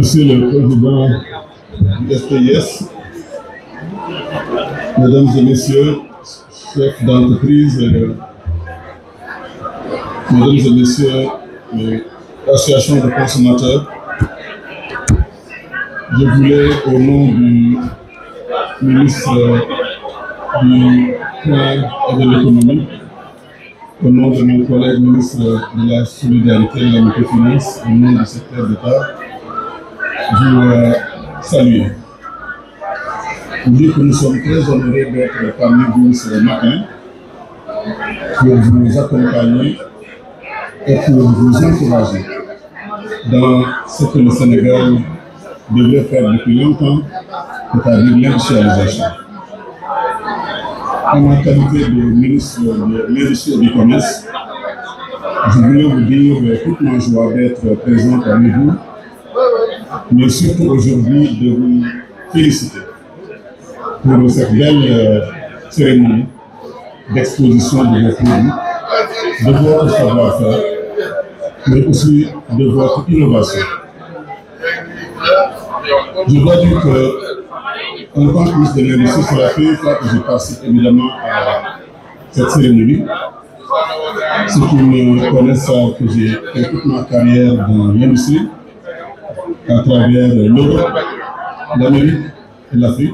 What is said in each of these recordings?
Monsieur le Président du SPIS, Mesdames et Messieurs, chefs d'entreprise, Mesdames et Messieurs, les associations de consommateurs, je voulais, au nom du ministre du Plan et de l'Économie, au nom de mon collègue ministre de la Solidarité et de la Microfinance, au nom du secteur d'État, vous saluer. Vous dire que nous sommes très honorés d'être parmi vous ce matin pour vous accompagner et pour vous encourager dans ce que le Sénégal devrait faire depuis longtemps, c'est-à-dire l'industrialisation. En ma qualité de ministre de l'Industrie et du Commerce, je voulais vous dire toute ma joie d'être présent parmi vous, mais surtout aujourd'hui de vous féliciter pour cette belle cérémonie d'exposition de vos produits, de votre savoir-faire, mais aussi de votre innovation. Je dois dire que, en tant que ministre de l'Industrie, c'est la première fois que je participe évidemment à cette cérémonie. Ceux qui me connaissent savent que j'ai fait toute ma carrière dans l'industrie, à travers l'Europe, l'Amérique et l'Afrique.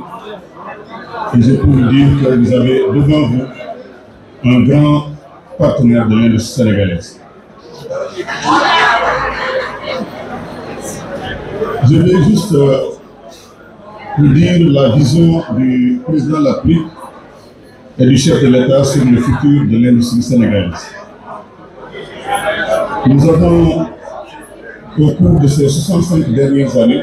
Et je peux vous dire que vous avez devant vous un grand partenaire de l'industrie sénégalaise. Je vais juste vous dire la vision du président de la République et du chef de l'État sur le futur de l'industrie sénégalaise. Nous avons, au cours de ces 65 dernières années,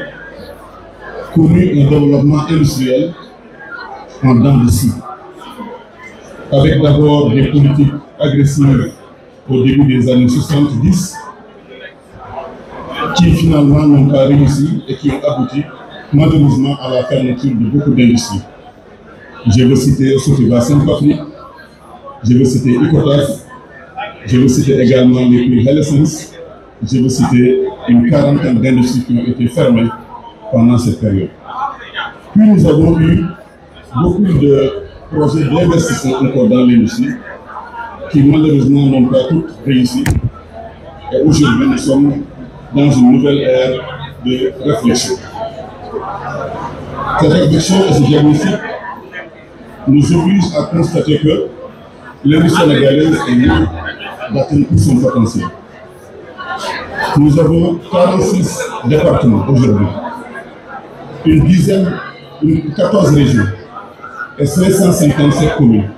connu un développement industriel en dents de scie, avec d'abord des politiques agressives au début des années 70, qui finalement n'ont pas réussi et qui ont abouti malheureusement à la fermeture de beaucoup d'industries. Je veux citer Sofiba Saint-Patrick, je veux citer Icotaf, je veux citer également les prix Hellesens, je veux citer une quarantaine d'industries qui ont été fermées pendant cette période. Puis nous avons eu beaucoup de projets d'investissement encore dans l'industrie qui malheureusement n'ont pas tous réussi. Et aujourd'hui, nous sommes dans une nouvelle ère de réflexion. Cette réflexion et ce diagnostic nous oblige à constater que l'industrie sénégalaise est loin d'atteindre tout son potentiel. Nous avons 46 départements aujourd'hui, une dizaine, 14 régions et 557 communes.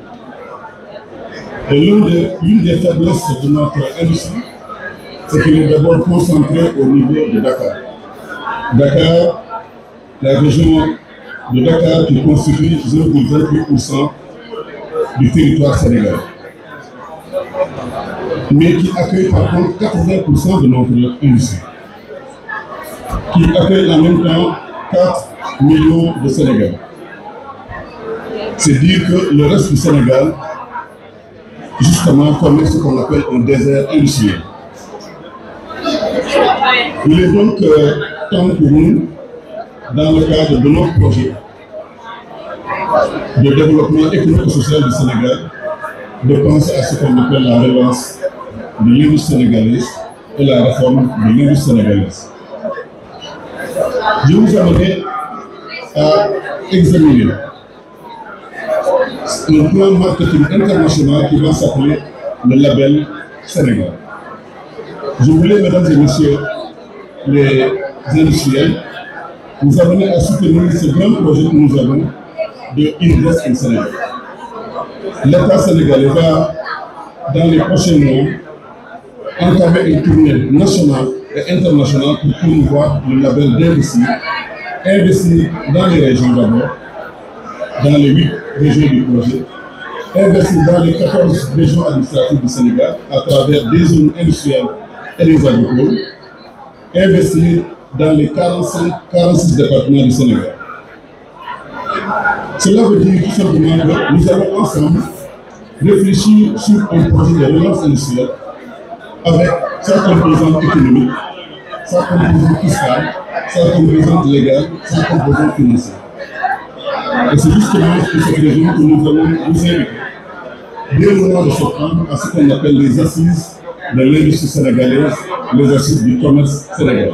Et l'une des faiblesses de notre industrie, c'est qu'elle est d'abord concentrée au niveau de Dakar. Dakar, la région de Dakar qui constitue 0,28% du territoire sénégalais, mais qui accueille par contre 80% de notre industrie, qui accueille en même temps 4 millions de Sénégalais. C'est dire que le reste du Sénégal, justement, connaît ce qu'on appelle un désert industriel. Il est donc temps pour nous, dans le cadre de notre projet de développement économique et social du Sénégal, de penser à ce qu'on appelle la relance de l'industrie sénégalaise et la réforme de l'industrie sénégalaise. Je vous amener à examiner un plan marketing international qui va s'appeler le label Sénégal. Je voulais, mesdames et messieurs les industriels, vous amener à soutenir ce grand projet que nous avons de Invest in Sénégal. L'État sénégalais va, dans les prochains mois, entamer une tournée nationale et internationale pour promouvoir le label d'investir. Investir dans les régions d'abord, dans les 8 régions du projet, investir dans les 14 régions administratives du Sénégal à travers des zones industrielles et des agricoles, investir dans les 46 départements du Sénégal. Cela veut dire tout simplement que nous allons ensemble réfléchir sur un projet de relance industrielle avec sa composante économique, sa composante fiscale sa composante légale, sa composante financière. Et c'est justement pour cette raison que nous allons vous inviter, dès le mois de septembre, à ce qu'on appelle les assises de l'industrie sénégalaise, les assises du commerce sénégalais.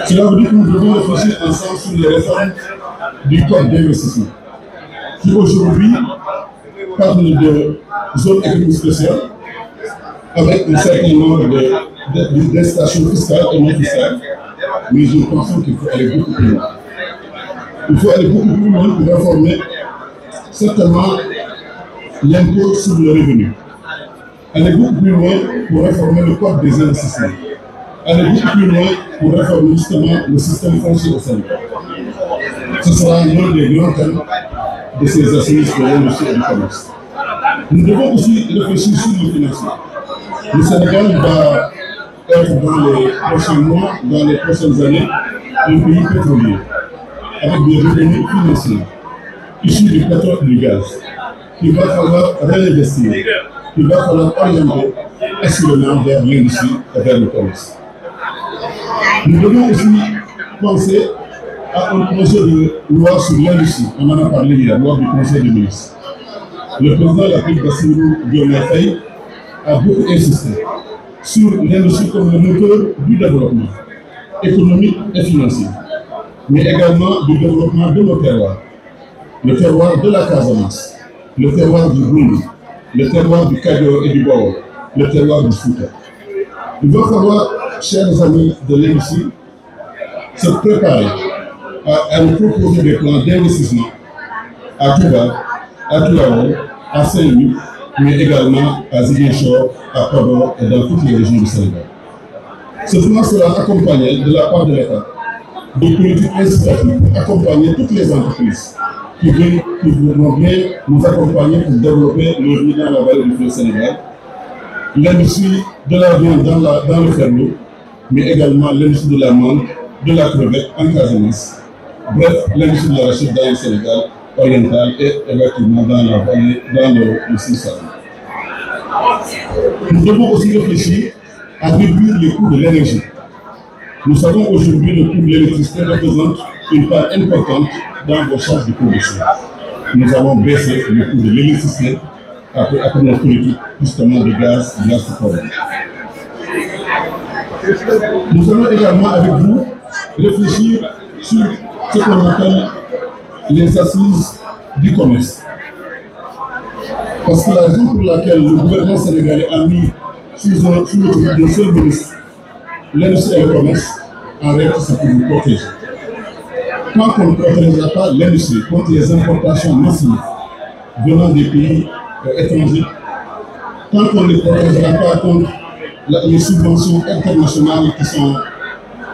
Cela veut dire que nous devons réfléchir ensemble sur les réformes du code d'investissement, qui aujourd'hui parle de zone économique spéciale, avec un certain nombre d'installations fiscales et non fiscales, mais nous pensons qu'il faut aller beaucoup plus loin. Il faut aller beaucoup plus loin pour réformer certainement l'impôt sur le revenu. Aller beaucoup plus loin pour réformer le code des investissements. Aller beaucoup plus loin pour réformer justement le système foncier au Sénégal. Ce sera l'un des grands thèmes de ces assises de l'industrie et du commerce. Nous devons aussi réfléchir sur le financement. Le Sénégal va être dans les prochains mois, dans les prochaines années, un pays pétrolier, avec des revenus financiers issus du pétrole et du gaz, qu'il va falloir réinvestir, qu'il va falloir orienter assurément vers l'industrie et vers le commerce. Nous devons aussi penser à un projet de loi sur l'industrie. On en a parlé hier, loi du Conseil des ministres. Le président de la République, Bassirou Diomaye Faye, a beaucoup insisté sur l'industrie comme le moteur du développement économique et financier, mais également du développement de nos terroirs. Le terroir de la Casamance, le terroir du Burundi, le terroir du Kayor et du Baol, le terroir du Fouta. Il va falloir, chers amis de l'industrie, se préparer à nous proposer des plans d'investissement à Touba, à Tuaon, à Saint-Louis, mais également à Ziguinchor, à Podor et dans toutes les régions du Sénégal. Ce plan sera accompagné de la part de l'État de politiques incitatives pour accompagner toutes les entreprises qui vont bien nous accompagner pour développer leur vie dans la vallée du fleuve Sénégal, l'industrie de la viande dans le ferlo, mais également l'industrie de la mangue, de la crevette en Casamance. Bref, l'industrie de l'arachide dans le Sénégal oriental et effectivement dans la vallée, dans le Sine-Saloum. Nous devons aussi réfléchir à réduire les coûts de l'énergie. Nous savons aujourd'hui que le coût de l'électricité représente une part importante dans vos charges de production. Nous avons baissé le coût de l'électricité après notre politique justement de gaz pétrolier. Nous allons également avec vous réfléchir sur ce qu'on appelle les assises du commerce. Parce que la raison pour laquelle le gouvernement sénégalais a mis sous le seul ministre l'industrie et le commerce, en réalité, c'est pour nous protéger. Tant qu'on ne protégera pas l'industrie contre les importations massives venant des pays étrangers, tant qu'on ne protégera pas contre les subventions internationales qui sont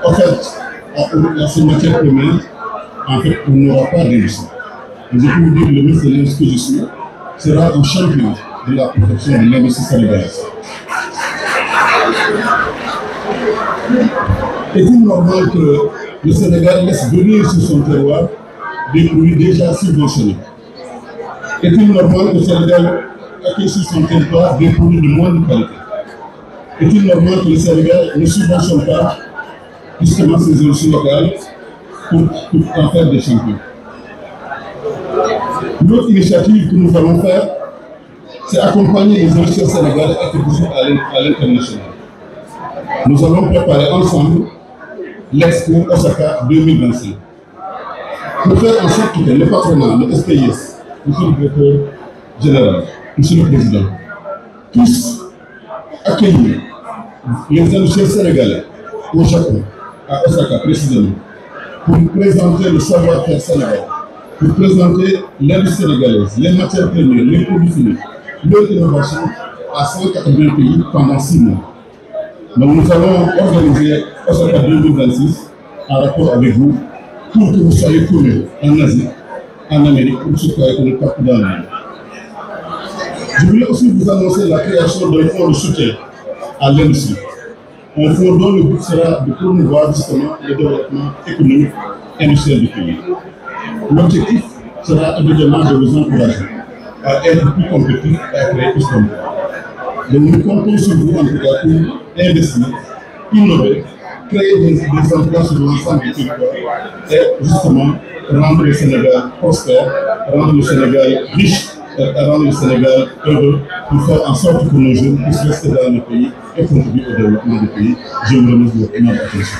offertes à ces matières premières, en fait, on n'aura pas d'industrie. Et je peux vous dire que le ministre de l'Industrie que je suis sera un champion de la protection de l'industrie sénégalaise. Est-il normal que le Sénégal laisse venir sur son terroir des produits déjà subventionnés? Est-il normal que le Sénégal accueille sur son territoire des produits de moindre qualité? Est-il normal que le Sénégal ne subventionne pas justement ces industries locales pour en faire des champions? L'autre initiative que nous allons faire, c'est accompagner les investisseurs sénégalais à l'international. Nous allons préparer ensemble l'Expo Osaka 2025 pour faire en sorte que le patronat, le SPIS, monsieur le directeur général, monsieur le président, puissent accueillir les industriels sénégalais au Japon, à Osaka précisément, pour présenter le savoir-faire sénégalais, pour présenter l'industrie sénégalaise, les matières premières, les produits finis, leur innovation à 180 pays pendant 6 mois. Donc nous allons organiser Osaka 2026 en rapport avec vous pour que vous soyez connus en Asie, en Amérique, ou surtout partout dans le monde. Je voulais aussi vous annoncer la création d'un fonds de soutien à l'industrie. Un fonds dont le but sera de promouvoir justement le développement économique et industriel du pays. L'objectif sera évidemment de vous encourager à être plus compétitifs et à créer plus d'emplois. Donc nous comptons sur vous en tout cas pour investir, innover créer des emplois sur l'ensemble du territoire et justement rendre le Sénégal prospère, rendre le Sénégal riche, rendre le Sénégal heureux pour faire en sorte que nos jeunes puissent rester dans le pays et contribuer au développement du pays. Je vous remercie de votre attention.